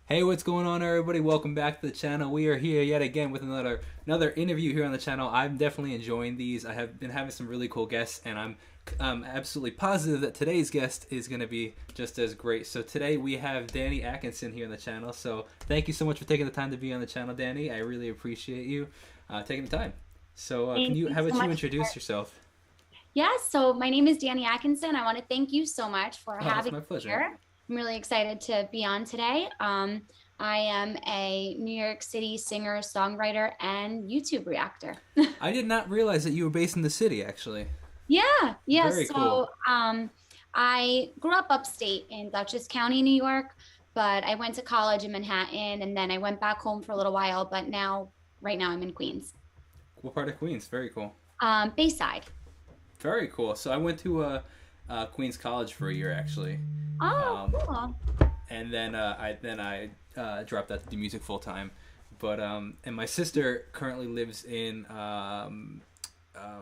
Hey, what's going on, everybody? Welcome back to the channel. We are here yet again with another interview here on the channel. I'm definitely enjoying these. I have been having some really cool guests, and I'm absolutely positive that today's guest is going to be just as great. So today we have Dani Atkinson here on the channel. So thank you so much for taking the time to be on the channel, Dani. I really appreciate you taking the time. So Thank you how so about you much. introduce yourself? So my name is Dani Atkinson. I want to thank you so much for Oh, it's having my me pleasure. here. I'm really excited to be on today. I am a New York City singer, songwriter, and YouTube reactor. I did not realize that you were based in the city, actually. Yeah. Very cool. I grew up upstate in Dutchess County, New York, but I went to college in Manhattan, and then I went back home for a little while. But right now, I'm in Queens, What part of Queens? Very cool. Bayside. Very cool. So I went to Queens College for a year actually, Oh, um, cool. and then I dropped out to do music full time. But and my sister currently lives in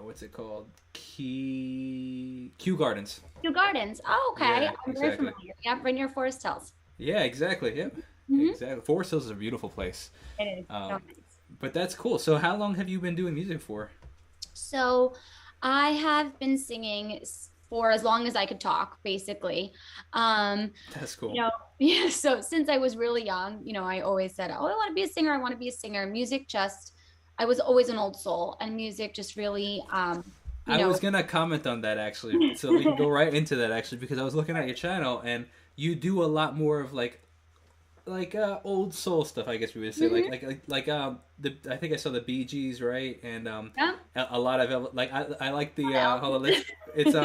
what's it called? Kew Gardens. Kew Gardens. Oh, okay. Yeah, I'm very exactly. familiar. Yep, Rainier Forest Hills. Yeah, exactly. Yep, Hmm. exactly. Forest Hills is a beautiful place. It is so Um, nice. but that's cool. So how long have you been doing music for? So I have been singing for as long as I could talk, basically. Um, That's cool. you know, yeah, so since I was really young, I always said, "Oh, I want to be a singer. I want to be a singer." I was always an old soul, and music just really, you I know, was gonna comment on that actually, so we can go right into that actually because I was looking at your channel and you do a lot more of old soul stuff, I guess we would say, Mhm. the I think I saw the Bee Gees, right, and Yeah, a lot of I like the hold on, Elvis. it's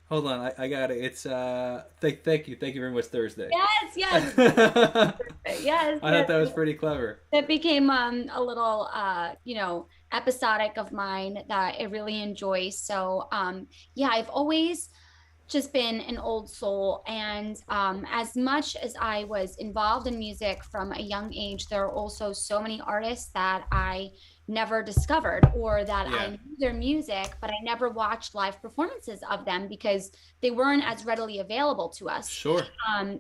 hold on, I got it, it's thank you very much, Thursday. Yes, yes, I yes, thought yes. that was pretty clever. It became a little episodic of mine that I really enjoy. So yeah, I've always just been an old soul. And as much as I was involved in music from a young age, there are also so many artists that I never discovered or that I Yeah, knew their music, but I never watched live performances of them because they weren't as readily available to us. sure, And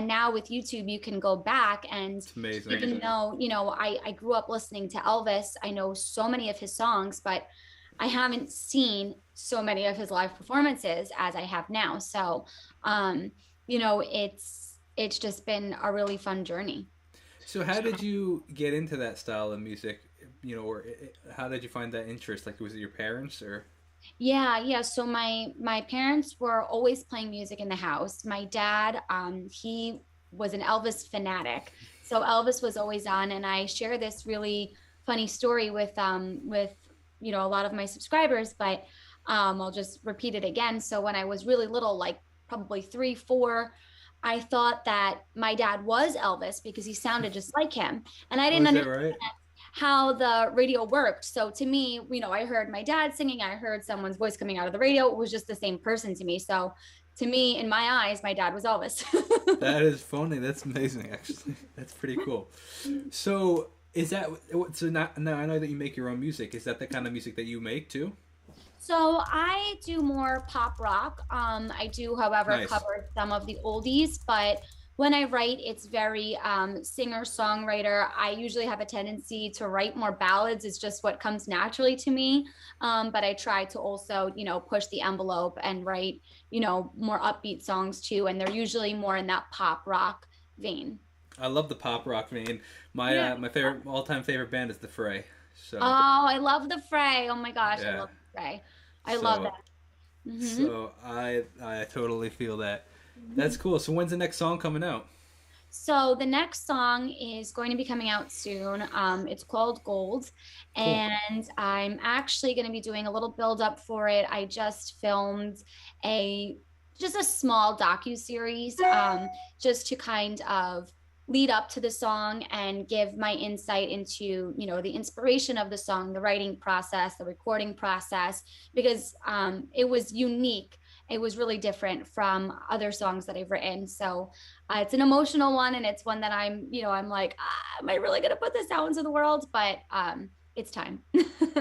now with YouTube, you can go back and it's amazing. even though, I grew up listening to Elvis, I know so many of his songs, but I haven't seen so many of his live performances as I have now. So, it's just been a really fun journey. So how did you get into that style of music? Or how did you find that interest? Like, was it your parents or? Yeah. So my parents were always playing music in the house. My dad, he was an Elvis fanatic. So Elvis was always on, and I share this really funny story with a lot of my subscribers, but I'll just repeat it again. So when I was really little, like probably 3, 4, I thought that my dad was Elvis because he sounded just like him, and I Oh, didn't is that understand right? how the radio worked. So to me, I heard my dad singing, I heard someone's voice coming out of the radio. It was just the same person to me. So to me, in my eyes, my dad was Elvis. That is funny. That's amazing, actually. That's pretty cool. So, is that so? Now I know that you make your own music. Is that the kind of music that you make too? So I do more pop rock. I do, however, Nice. cover some of the oldies, but when I write, it's very singer songwriter. I usually have a tendency to write more ballads. It's just what comes naturally to me. But I try to also, push the envelope and write, more upbeat songs too. And they're usually more in that pop rock vein. I love the pop rock vein. Yeah. My favorite all time favorite band is The Fray. So Oh, I love the Fray. Oh my gosh, I yeah. love the Fray. I love So that. Hmm. I totally feel that. That's cool. So when's the next song coming out? So the next song is going to be coming out soon. It's called Gold, Cool. and I'm actually going to be doing a little build up for it. I just filmed a just a small docu series, just to kind of lead up to the song and give my insight into the inspiration of the song, the writing process, the recording process, because it was unique. It was really different from other songs that I've written. So it's an emotional one, and it's one that I'm like, am I really gonna put this out into the world? But it's time.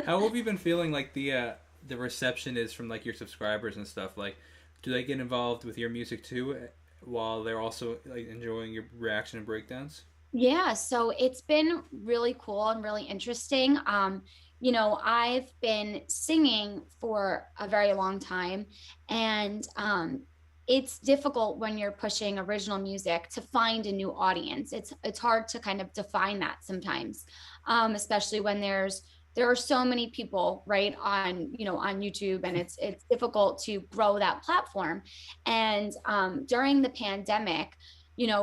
How have you been feeling like the reception is from like your subscribers and stuff? Like, do they get involved with your music too, while they're also like enjoying your reaction and breakdowns? Yeah, so it's been really cool and really interesting. I've been singing for a very long time, and it's difficult when you're pushing original music to find a new audience. It's hard to kind of define that sometimes, especially when there are so many people right on YouTube, and it's difficult to grow that platform. And during the pandemic,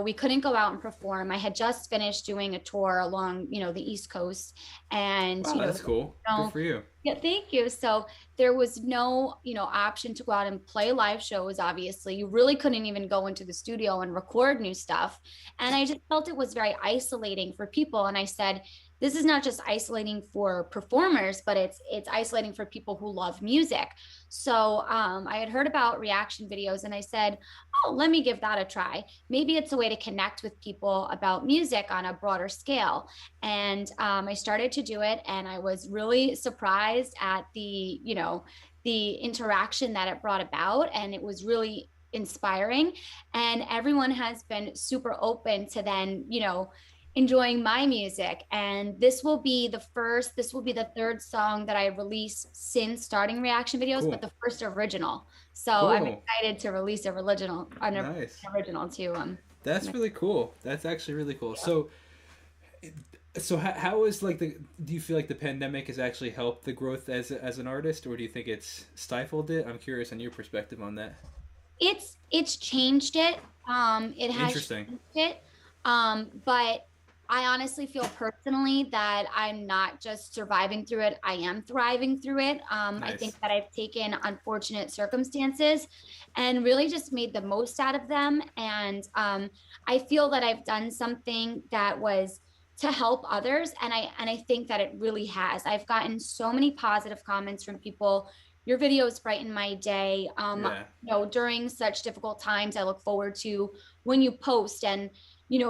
we couldn't go out and perform. I had just finished doing a tour along, the East Coast, and Wow, that's cool. Good for you. yeah, thank you. So there was no, option to go out and play live shows. Obviously, you really couldn't even go into the studio and record new stuff, and I just felt it was very isolating for people. And I said, this is not just isolating for performers, but it's isolating for people who love music. So I had heard about reaction videos, and I said, oh, let me give that a try. Maybe it's a way to connect with people about music on a broader scale. And I started to do it, and I was really surprised at the interaction that it brought about, and it was really inspiring. And everyone has been super open to then, enjoying my music. And this will be the third song that I release since starting reaction videos, but Cool. the first original. So I'm Cool. excited to release an Nice. original too. That's really cool. That's actually really cool. So how is like do you feel like the pandemic has actually helped the growth as an artist, or do you think it's stifled it? I'm curious on your perspective on that. It's changed it. It has Interesting. changed it. But I honestly feel personally that I'm not just surviving through it, I am thriving through it. I think Nice. that I've taken unfortunate circumstances and really just made the most out of them. And I feel that I've done something that was to help others. And I think that it really has. I've gotten so many positive comments from people. Your videos brighten my day. Yeah. During such difficult times, I look forward to when you post, and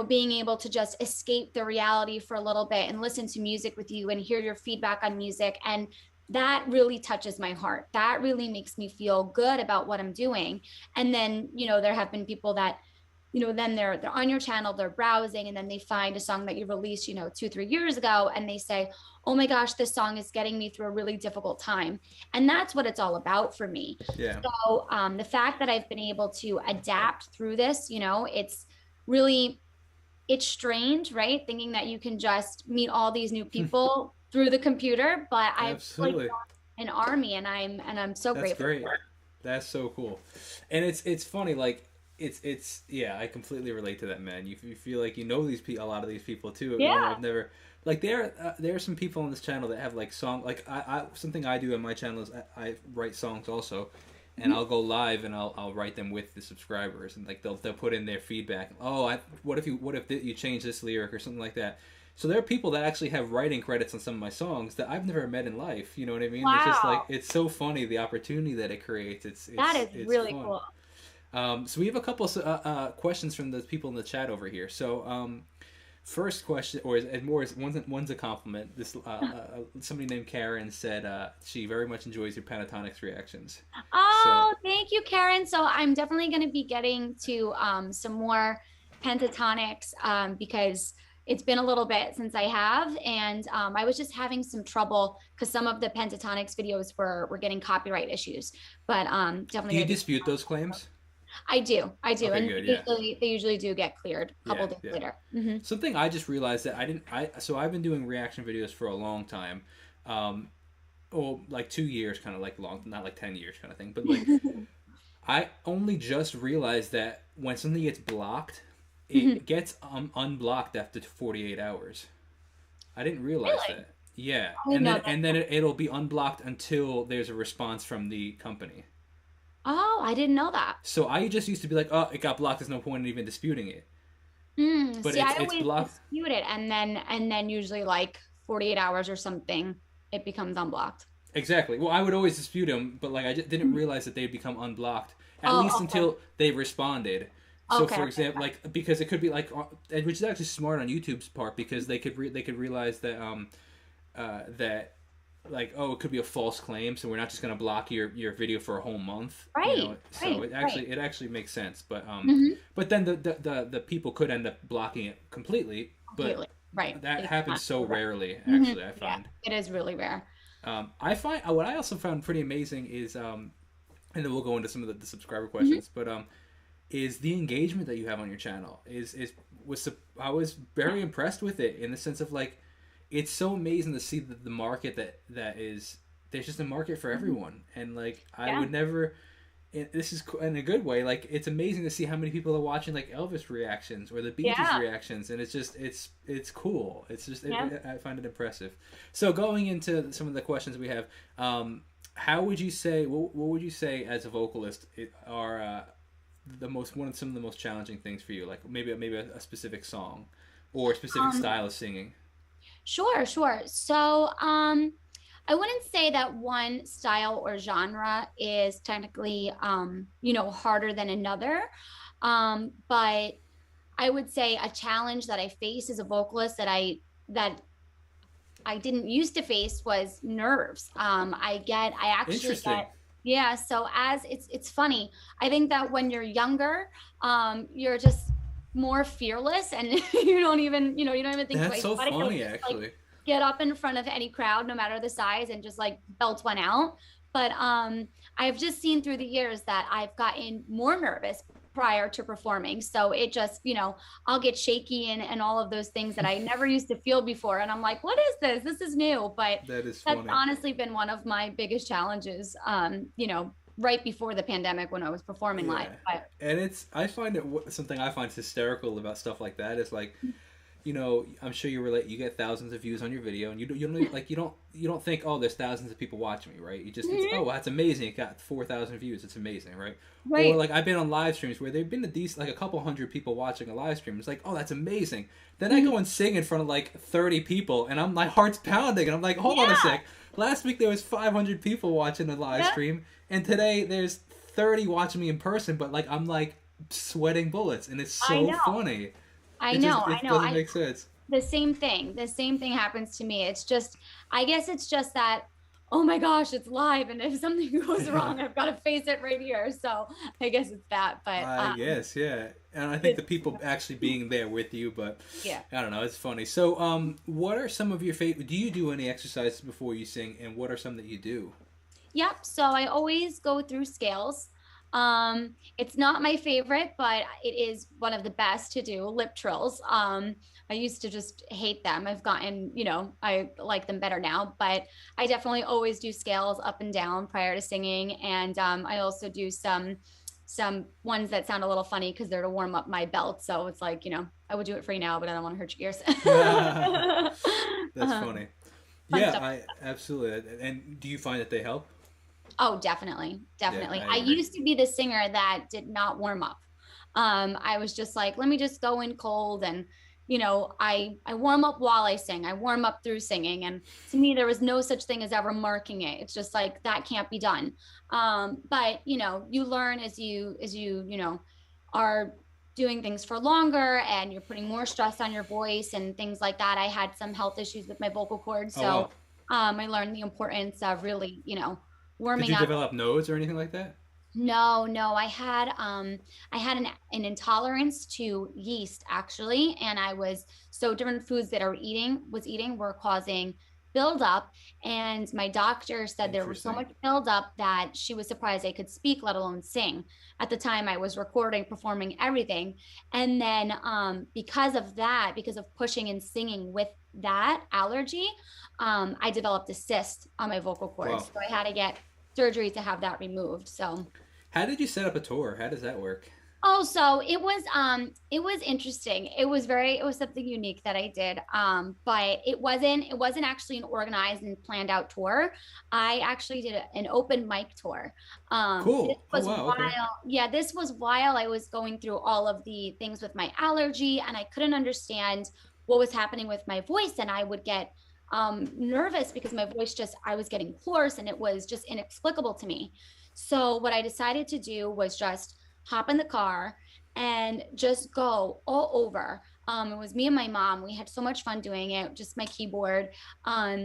being able to just escape the reality for a little bit and listen to music with you and hear your feedback on music. And that really touches my heart. That really makes me feel good about what I'm doing. And then, there have been people that, then they're on your channel, they're browsing, and then they find a song that you released, 2, 3 years ago, and they say, oh my gosh, this song is getting me through a really difficult time. And that's what it's all about for me. Yeah. So the fact that I've been able to adapt through this, it's really, it's strange, right? Thinking that you can just meet all these new people through the computer, but I've like Absolutely. an army, and I'm so That's grateful great. for it. That's so cool. And it's funny, like it's yeah, I completely relate to that, man. You feel like you know these people, a lot of these people too. Even though Yeah. I've never like there are some people on this channel that have like song like I something I do on my channel is I write songs also, and I'll go live and I'll write them with the subscribers, and like they'll put in their feedback. Oh, what if you change this lyric or something like that. So there are people that actually have writing credits on some of my songs that I've never met in life. You know what I mean? It's just like Wow. it's so funny the opportunity that it creates. That is It's really fun. cool. So we have a couple questions from the people in the chat over here. So first question, or is more is one's a compliment. This somebody named Karen said she very much enjoys your pentatonics reactions. So Oh, thank you, Karen. So I'm definitely going to be getting to some more pentatonics because it's been a little bit since I have, and I was just having some trouble because some of the pentatonics videos were getting copyright issues. But do definitely you going to be. dispute those claims? I do, Okay, and good. Yeah, they usually do get cleared a couple yeah, days yeah. later. Hmm. Something I just realized that I didn't. So I've been doing reaction videos for a long time. Um, well, like 2 years, kind of like long, not like 10 years, kind of thing. But like I only just realized that when something gets blocked, Hmm. it gets unblocked after 48 hours. I didn't realize Really? that. Yeah, I didn't know that. and then it'll be unblocked until there's a response from the company. Oh, I didn't know that. So I just used to be like, oh, it got blocked. There's no point in even disputing it. But See, I it's always blocked. dispute it, and then usually like 48 hours or something, it becomes unblocked. Exactly. Well, I would always dispute them, but like I just didn't realize that they'd become unblocked at least Oh, okay. until they responded. So, Okay. for Okay. example, like because it could be like, which is actually smart on YouTube's part because they could realize that that like, oh, it could be a false claim, so we're not just going to block your video for a whole month, you Right, know. So right, right. it actually makes sense. Hmm. But then the people could end up blocking it completely, but Completely. Right. that It's happens not so so rare. rarely. Hmm. Actually, I Yeah, find. it is really rare. I find what I also found pretty amazing is and then we'll go into some of the subscriber Hmm. questions, but is the engagement that you have on your channel is was I was very impressed with it in the sense of like it's so amazing to see the market that is there's just a market for everyone, and like I Yeah. would never, this is in a good way, like it's amazing to see how many people are watching like Elvis reactions or the Beatles Yeah. reactions, and it's just it's cool. It's just Yeah. I find it impressive. So going into some of the questions we have, how would you say what would you say as a vocalist are the most one of some of the most challenging things for you, like maybe a specific song or a specific Um, style of singing? sure, sure. So, I wouldn't say that one style or genre is technically, harder than another. But I would say a challenge that I face as a vocalist that I didn't used to face was nerves. I actually Interesting. get, yeah. So as it's funny. I think that when you're younger, you're just more fearless, and you don't even think That's twice so about it. You'll funny, just like actually. get up in front of any crowd, no matter the size, and just like belt one out. But I've just seen through the years that I've gotten more nervous prior to performing. So it just, I'll get shaky and all of those things that I never used to feel before. And I'm like, what is this? This is new. But That is that's funny. honestly been one of my biggest challenges, right before the pandemic when I was performing live. Yeah, But and it's I find it something I find hysterical about stuff like that is like, you know, I'm sure you relate. You get thousands of views on your video, and you don't like you don't think, oh, there's thousands of people watching me, right? You just it's, Mhm. oh, that's amazing. It got 4,000 views. It's amazing, right? Or Right. like I've been on live streams where there've been a decent like a couple hundred people watching a live stream. It's like, oh, that's amazing. Then I Mhm. go and sing in front of like 30 people, and my heart's pounding, and I'm like, hold on a Yeah. sec. Last week there was 500 people watching the live Yeah. stream, and today there's 30 watching me in person, but like I'm like sweating bullets, and it's I so know. funny. I It just know. I it know. doesn't make sense. The same thing happens to me. It's just, I guess it's just that, oh my gosh, it's live, and if something goes wrong, I've got to face it right here. So I guess it's that. But I guess, yeah. And I think the it's, people actually being there with you, but yeah. I don't know, it's funny. So, what are some of your favorite? Do you do any exercises before you sing, and what are some that you do? Yep. So I always go through scales. It's not my favorite, but it is one of the best to do, lip trills. I used to just hate them. I've gotten, I like them better now, but I definitely always do scales up and down prior to singing. And I also do some ones that sound a little funny because they're to warm up my belt. So it's like, I would do it free now, but I don't want to hurt your ears. That's funny. Fun Yeah, stuff. I absolutely. And do you find that they help? Oh, definitely. Yeah, Definitely. I I agree. used to be the singer that did not warm up. I was just like, let me just go in cold, and I warm up while I sing. I warm up through singing. And to me, there was no such thing as ever marking it. It's just like that can't be done. But you learn as you are doing things for longer, and you're putting more stress on your voice and things like that. I had some health issues with my vocal cords. Oh So wow. I learned the importance of really, Did warming you up. develop nodes or anything like that? No, no, I had an intolerance to yeast actually, and I was so different foods that I was eating were causing buildup, and my doctor said there was so Interesting. much buildup that she was surprised I could speak, let alone sing. At the time, I was recording, performing everything, and then because of that, because of pushing and singing with that allergy, I developed a cyst on my vocal cords, Wow. so I had to get surgery to have that removed. So. How did you set up a tour? How does that work? Oh, so it was interesting. It was something unique that I did. But it wasn't actually an organized and planned out tour. I actually did an open mic tour. This Cool. Oh was wow. Okay. while I was going through all of the things with my allergy, and I couldn't understand what was happening with my voice, and I would get nervous because my voice just I was getting hoarse, and it was just inexplicable to me. So what I decided to do was just hop in the car and just go all over. It was me and my mom. We had so much fun doing it, just my keyboard.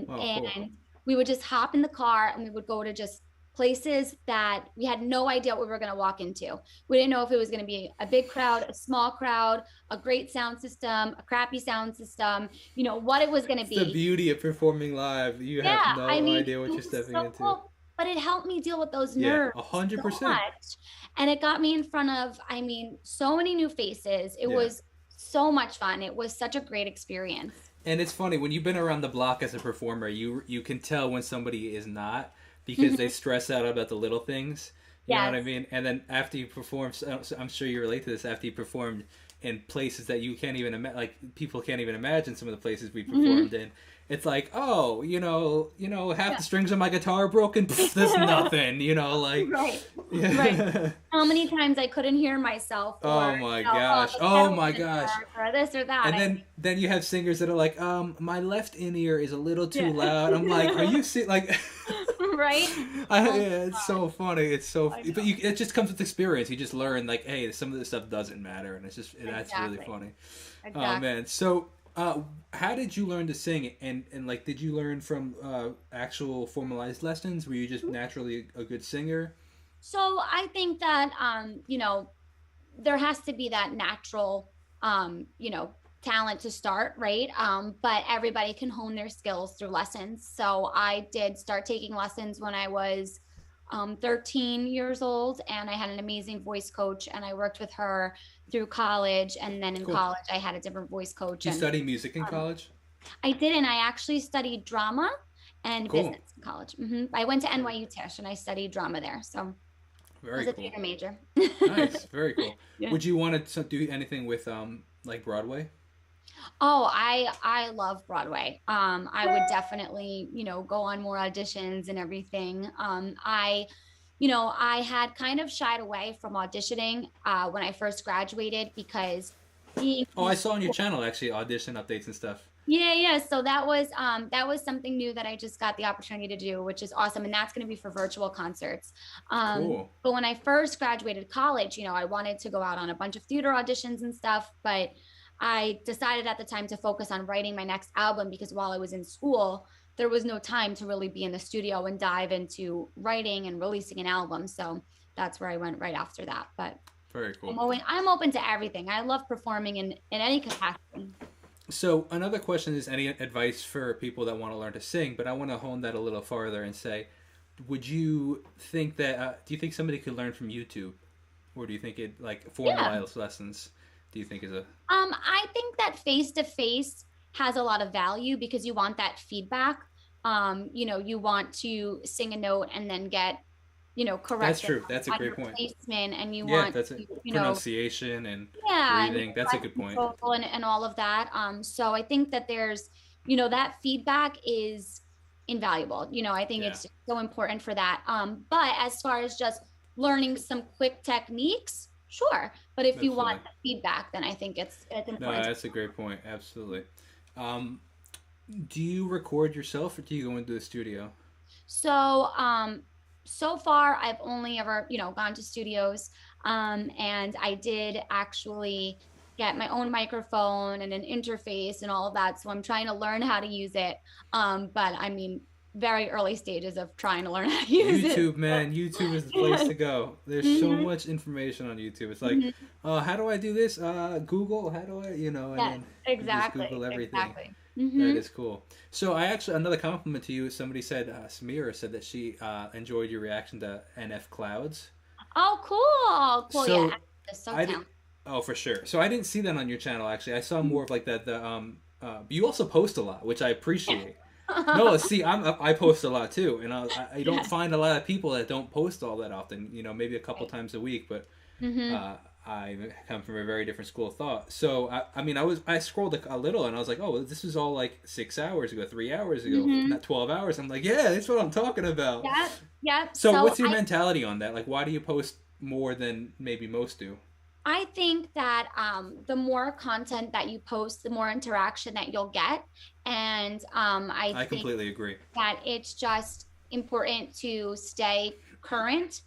Oh, cool. And we would just hop in the car and we would go to just places that we had no idea what we were going to walk into. We didn't know if it was going to be a big crowd, a small crowd, a great sound system, a crappy sound system, you know, what it was going to be. The beauty of performing live. You have no idea what you're stepping into. Cool, but it helped me deal with those nerves 100%. so much. And it got me in front of, I mean, so many new faces. It was so much fun. It was such a great experience. And it's funny, when you've been around the block as a performer, you can tell when somebody is not, because they stress out about the little things. You know what I mean? And then after you perform, so I'm sure you relate to this, after you performed in places that you can't even imagine, like people can't even imagine some of the places we performed in. It's like, oh, you know, half the strings on my guitar are broken. Pfft, there's nothing, you know, like. Right. How many times I couldn't hear myself. Oh my gosh. Oh my gosh. Or this or that. And then you have singers that are like, my left in-ear is a little too loud. I'm like, are you like. Right? It's so funny. It's so, but it just comes with experience. You just learn, like, hey, some of this stuff doesn't matter, and it's just that's really funny. Exactly. Oh man. So, how did you learn to sing? And like, did you learn from actual formalized lessons? Were you just naturally a good singer? So I think that you know, there has to be that natural you know, talent to start, right? But everybody can hone their skills through lessons. So I did start taking lessons when I was 13 years old, and I had an amazing voice coach, and I worked with her through college. And then in college, I had a different voice coach. Did you study music in college? I didn't. I actually studied drama and business in college. I went to NYU Tisch, and I studied drama there. So very I was a cool. theater major. Nice, very cool. Would you want to do anything with like Broadway? Oh, I love Broadway. I would definitely, you know, go on more auditions and everything. You know, I had kind of shied away from auditioning when I first graduated because I saw on your channel actually audition updates and stuff. Yeah. So that was something new that I just got the opportunity to do, which is awesome. And that's going to be for virtual concerts. Cool. But when I first graduated college, you know, I wanted to go out on a bunch of theater auditions and stuff, but I decided at the time to focus on writing my next album, because while I was in school, there was no time to really be in the studio and dive into writing and releasing an album. So that's where I went right after that. But very cool. I'm open to everything. I love performing in any capacity. So another question is, any advice for people that want to learn to sing? But I want to hone that a little farther and say, would you think that, do you think somebody could learn from YouTube? Or do you think it, like, formalized lessons, do you think is a... I think that face-to-face has a lot of value, because you want that feedback. You know, you want to sing a note and then get, you know, correct. That's true. That's a great point. Placement, and you want that's pronunciation and breathing. And that's a good point. And all of that. So I think that there's, you know, that feedback is invaluable. You know, I think it's so important for that. But as far as just learning some quick techniques, sure. But if you want the feedback, then I think it's important. No, that's a great point. Absolutely. Do you record yourself, or do you go into the studio? So, so far I've only ever, you know, gone to studios. And I did actually get my own microphone and an interface and all of that. So I'm trying to learn how to use it. But I mean, very early stages of trying to learn how to use it. YouTube, man. YouTube is the place to go. There's so much information on YouTube. It's like, how do I do this? Google, how do I, you know, and then exactly. You just Google everything. Exactly. That is cool. So I actually, another compliment to you, somebody said, Samira said that she enjoyed your reaction to NF Clouds. Oh, cool. Cool, so yeah. So oh, for sure. So I didn't see that on your channel, actually. I saw more of like that, you also post a lot, which I appreciate. No, see, I post a lot too, and I don't find a lot of people that don't post all that often. You know, maybe a couple times a week, but I come from a very different school of thought. So I mean, I scrolled a little, and I was like, oh, this was all like 6 hours ago, 3 hours ago, not 12 hours. I'm like, yeah, that's what I'm talking about. Yeah. So what's your mentality on that? Like, why do you post more than maybe most do? I think that the more content that you post, the more interaction that you'll get. And I completely agree that it's just important to stay current.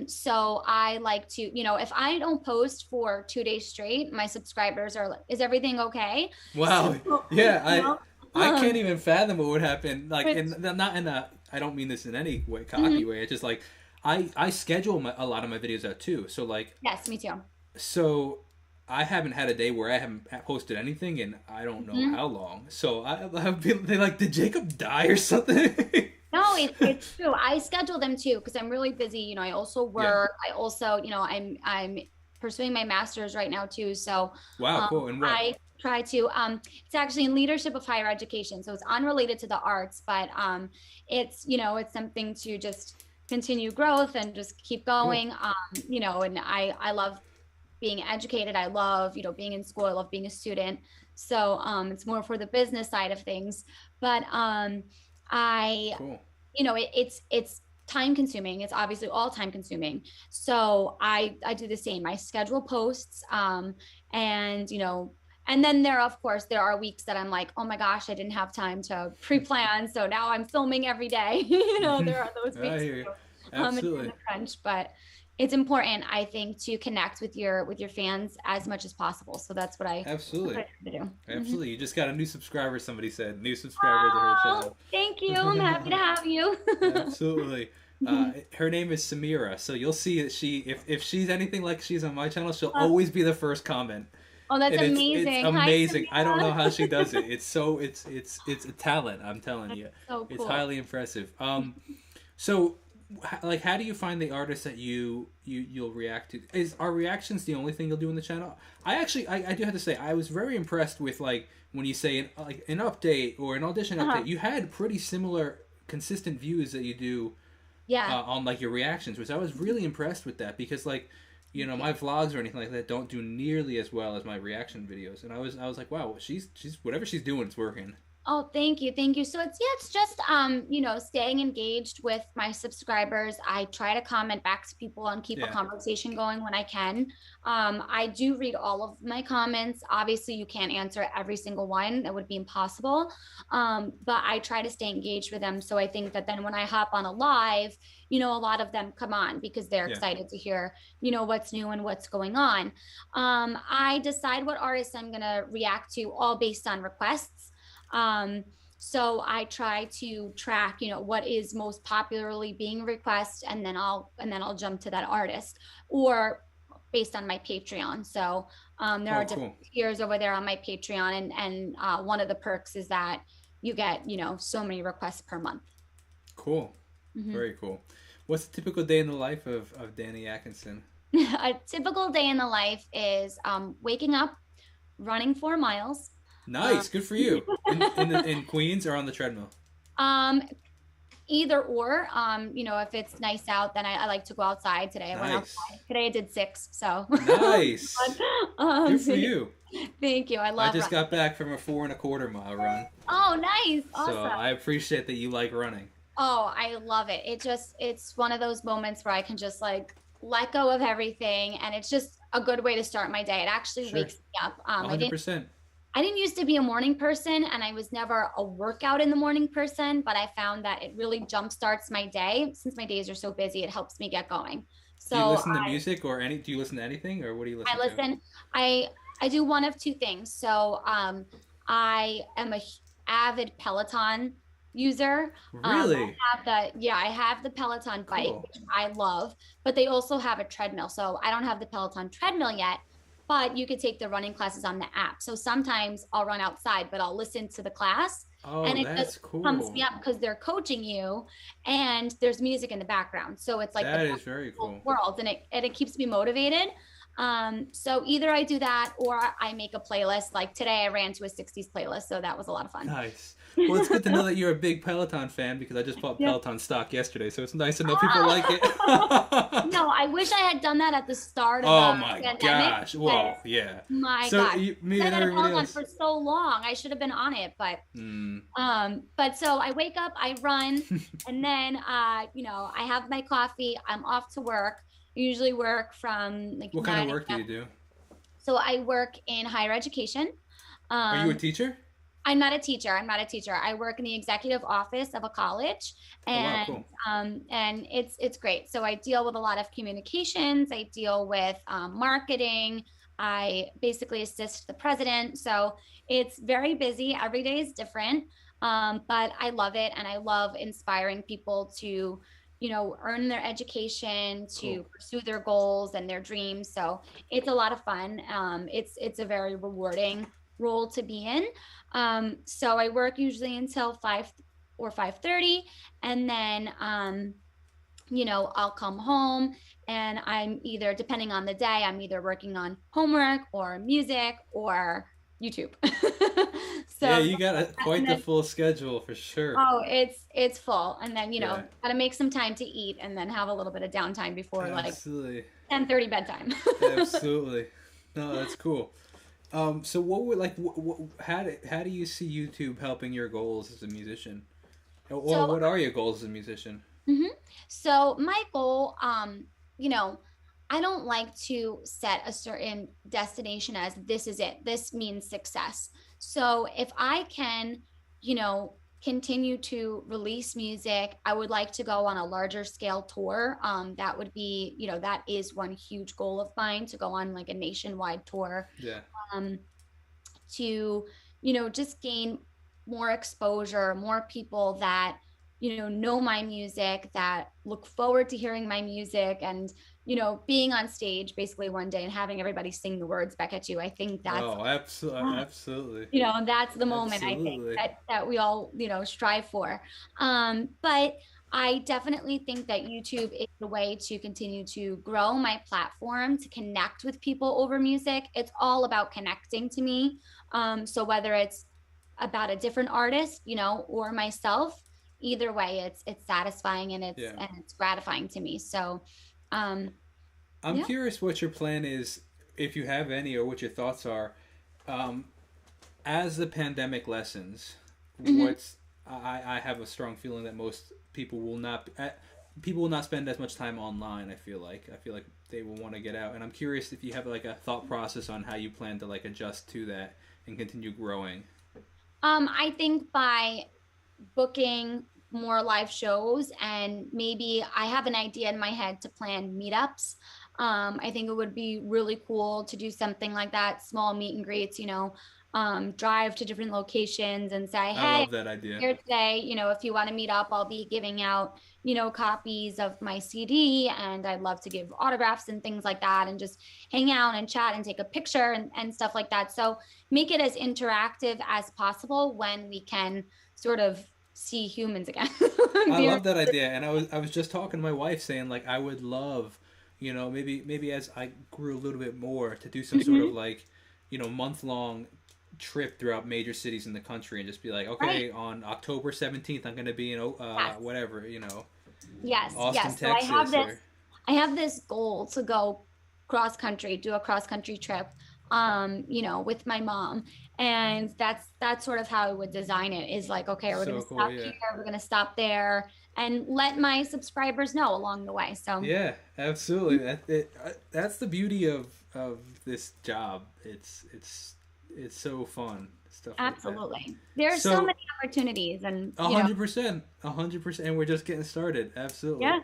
So I like to, you know, if I don't post for 2 days straight, my subscribers are like, is everything okay? Wow. So, yeah. I can't even fathom what would happen. Like, But, not in a. I don't mean this in any way cocky way. It's just like I schedule a lot of my videos out too. So like, yes, me too. so I haven't had a day where I haven't posted anything in I don't know how long. So I've been they like, did Jacob die or something? No, it's true. I schedule them too because I'm really busy. You know, I also work. I also, you know, I'm pursuing my master's right now too. So Wow, cool. And what? I try to it's actually in leadership of higher education. So it's unrelated to the arts, but it's, you know, it's something to just continue growth and just keep Cool. going. You know, and I love being educated. I love, you know, being in school. I love being a student. So it's more for the business side of things. But I, Cool. you know, it's time consuming. It's obviously all time consuming. So I do the same. I schedule posts, and you know, and then of course there are weeks that I'm like, oh my gosh, I didn't have time to pre-plan, so now I'm filming every day. You know, there are those I weeks hear you. too. It's in Absolutely. the crunch, but it's important, I think, to connect with your fans as much as possible. So that's what I Absolutely. try to do. Absolutely. You just got a new subscriber, somebody said. New subscriber to her Oh, channel. thank you. I'm happy to have you. Absolutely. Her name is Samira, so you'll see that if she's anything like she's on my channel, she'll always be the first comment. Oh, that's And it's amazing. Hi, amazing. I don't know Samira. how she does it. It's a talent, I'm telling That's you. so It's cool. highly impressive. So like, how do you find the artists that you'll react to? Are reactions the only thing you'll do in the channel? I do have to say I was very impressed with, like, when you say an update or an audition Uh-huh. update, you had pretty similar consistent views that you do Yeah. on like your reactions, which I was really impressed with that, because like, you know, my vlogs or anything like that don't do nearly as well as my reaction videos, and I was like, wow, she's whatever she's doing, it's working. Oh, thank you. Thank you. So it's, yeah, it's just you know, staying engaged with my subscribers. I try to comment back to people and keep a Yeah. conversation going when I can. I do read all of my comments. Obviously, you can't answer every single one. That would be impossible. But I try to stay engaged with them. So I think that then when I hop on a live, you know, a lot of them come on because they're Yeah. excited to hear, you know, what's new and what's going on. I decide what artists I'm going to react to all based on requests. Um, so I try to track, you know, what is most popularly being requested, and then I'll jump to that artist, or based on my Patreon. So there Oh, are different cool. tiers over there on my Patreon, and one of the perks is that you get, you know, so many requests per month. Cool. Mhm. Very cool. What's a typical day in the life of Dani Atkinson? A typical day in the life is waking up, running 4 miles. Um, Nice, good for you. In Queens or on the treadmill? um, either or. You know, if it's nice out, then I like to go outside. Today I went Nice. outside. Today I did 6, so Nice. Good for thank you. thank you. I I love just running. got back from a 4.25 mile run, Oh, nice. so Awesome. I appreciate that you like running. Oh, I love it. It's one of those moments where I can just like let go of everything, and it's just a good way to start my day. It actually Sure. wakes me up. I didn't 100%. I didn't used to be a morning person, and I was never a workout in the morning person, but I found that it really jump starts my day. Since my days are so busy, it helps me get going. Do you So listen to music or any? Do you listen to anything, or what do you I listen to? listen. I I do one of two things. So I am a avid Peloton user. I Really? have I have the Peloton bike, Cool. which I love, but they also have a treadmill. So I don't have the Peloton treadmill yet, but you could take the running classes on the app. So sometimes I'll run outside, but I'll listen to the class, and Oh, it just that's pumps me cool. up because they're coaching you, and there's music in the background. So it's like the That best is very of both cool. worlds, and it keeps me motivated. So either I do that or I make a playlist. Like today I ran to a 60s playlist, so that was a lot of fun. Nice. Well, it's good to know that you're a big Peloton fan, because I just bought Yeah. Peloton stock yesterday, so it's nice to know people like it. No, I wish I had done that at the start of Oh the my pandemic gosh. because Whoa, yeah. my So God, me I've and had a everybody Peloton else. for so long. I should have been on it, Hmm. but so I wake up, I run, and then you know, I have my coffee, I'm off to work. I usually work from like What kind of 9 work do a.m. you do? So I work in higher education. Are you a Um, teacher? I'm not a teacher. I'm not a teacher. I work in the executive office of a college, Oh wow, and cool. it's great. So I deal with a lot of communications. I deal with marketing. I basically assist the president. So it's very busy. Every day is different. But I love it. And I love inspiring people to, earn their education, to Cool. pursue their goals and their dreams. So it's a lot of fun. It's a very rewarding role to be in. So I work usually until 5 or 5:30, and then I'll come home and I'm either, depending on the day, I'm either working on homework or music or YouTube. Yeah, So, you got quite and the then, full schedule for sure. oh, it's full. And then, Yeah, gotta make some time to eat and then have a little bit of downtime before like absolutely, 10:30 bedtime. absolutely. No, that's cool. So what would like how do you see YouTube helping your goals as a musician, or So what are your goals as a musician? hmm So my goal, you know, I don't like to set a certain destination as this is it. This means success. So if I can, continue to release music, I would like to go on a larger scale tour. That would be, that is one huge goal of mine, to go on like a nationwide tour. Yeah. Um, to just gain more exposure, more people that know my music, that look forward to hearing my music, and being on stage basically one day and having everybody sing the words back at you. I think that's Oh, absolutely, absolutely, that's the moment I think absolutely. that we all strive for. But I definitely think that YouTube is the way to continue to grow my platform, to connect with people over music. It's all about connecting to me. So whether it's about a different artist, or myself, either way, it's satisfying and Yeah. it's gratifying to me. So, um, I'm yeah. curious what your plan is, if you have any, or what your thoughts are. Um, as the pandemic lessens, Mhm. what's I have a strong feeling that most people will not people will not spend as much time online. I feel like they will want to get out, and I'm curious if you have like a thought process on how you plan to like adjust to that and continue growing. I think by booking more live shows, and maybe I have an idea in my head to plan meetups. I think it would be really cool to do something like that, small meet and greets, drive to different locations and say, I hey, love that idea. here today, if you want to meet up, I'll be giving out, copies of my CD, and I'd love to give autographs and things like that, and just hang out and chat and take a picture and stuff like that. So make it as interactive as possible when we can sort of see humans again. I love that idea, and I was just talking to my wife saying like I would love, maybe as I grew a little bit more to do some sort of Mhm. like, month long trip throughout major cities in the country and just be like, Right. okay, on October 17th I'm gonna be in Yes. whatever, Yes. Austin, Yes. So I have Texas, this or I have this goal to go cross country, do a cross country trip, with my mom. And that's sort of how I would design it, is like, okay, we're gonna so cool. stop Yeah. here, we're gonna stop there, and let my subscribers know along the way. So Yeah, absolutely. That's the beauty of this job. It's so fun, stuff like that. absolutely. There's so So many opportunities, and 100%, 100%, and we're just getting started. Absolutely. yeah.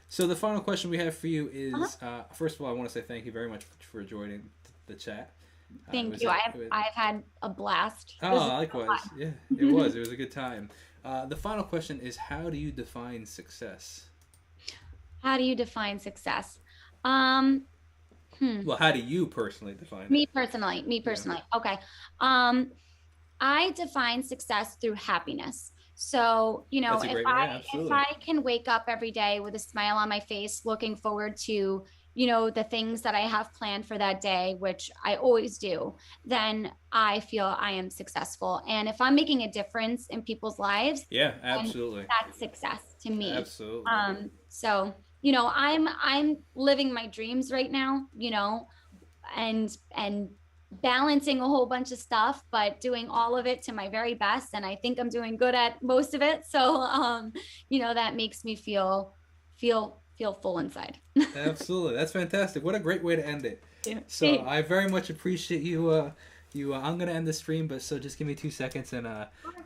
So the final question we have for you Uh-huh. is, first of all, I want to say thank you very much for joining the chat. It Thank was you. a, I've it was, I've had a blast. oh, This is so likewise. Yeah, it fun. was. It was a good time. The final question is, how do you define success? How do you define success? Um, hmm. Well, how do you personally define it? Me personally. Yeah, Okay. Um, I define success through happiness. So, that's a if great. I Yeah, if absolutely. I can wake up every day with a smile on my face, looking forward to, the things that I have planned for that day, which I always do, then I feel I am successful. And if I'm making a difference in people's lives, Yeah, then absolutely, that's success to me. absolutely. So, I'm living my dreams right now, and balancing a whole bunch of stuff, but doing all of it to my very best. And I think I'm doing good at most of it. So, that makes me feel full inside. Absolutely, that's fantastic. What a great way to end it. Yeah. So I very much appreciate you. I'm gonna end the stream, but so just give me 2 seconds, and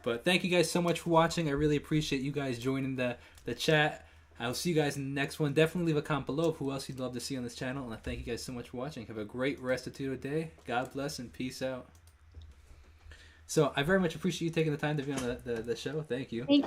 but thank you guys so much for watching. I really appreciate you guys joining the chat. I will see you guys in the next one. Definitely leave a comment below of who else you'd love to see on this channel. And I thank you guys so much for watching. Have a great Restituto day. God bless and peace out. So I very much appreciate you taking the time to be on the show. Thank you. Thank you.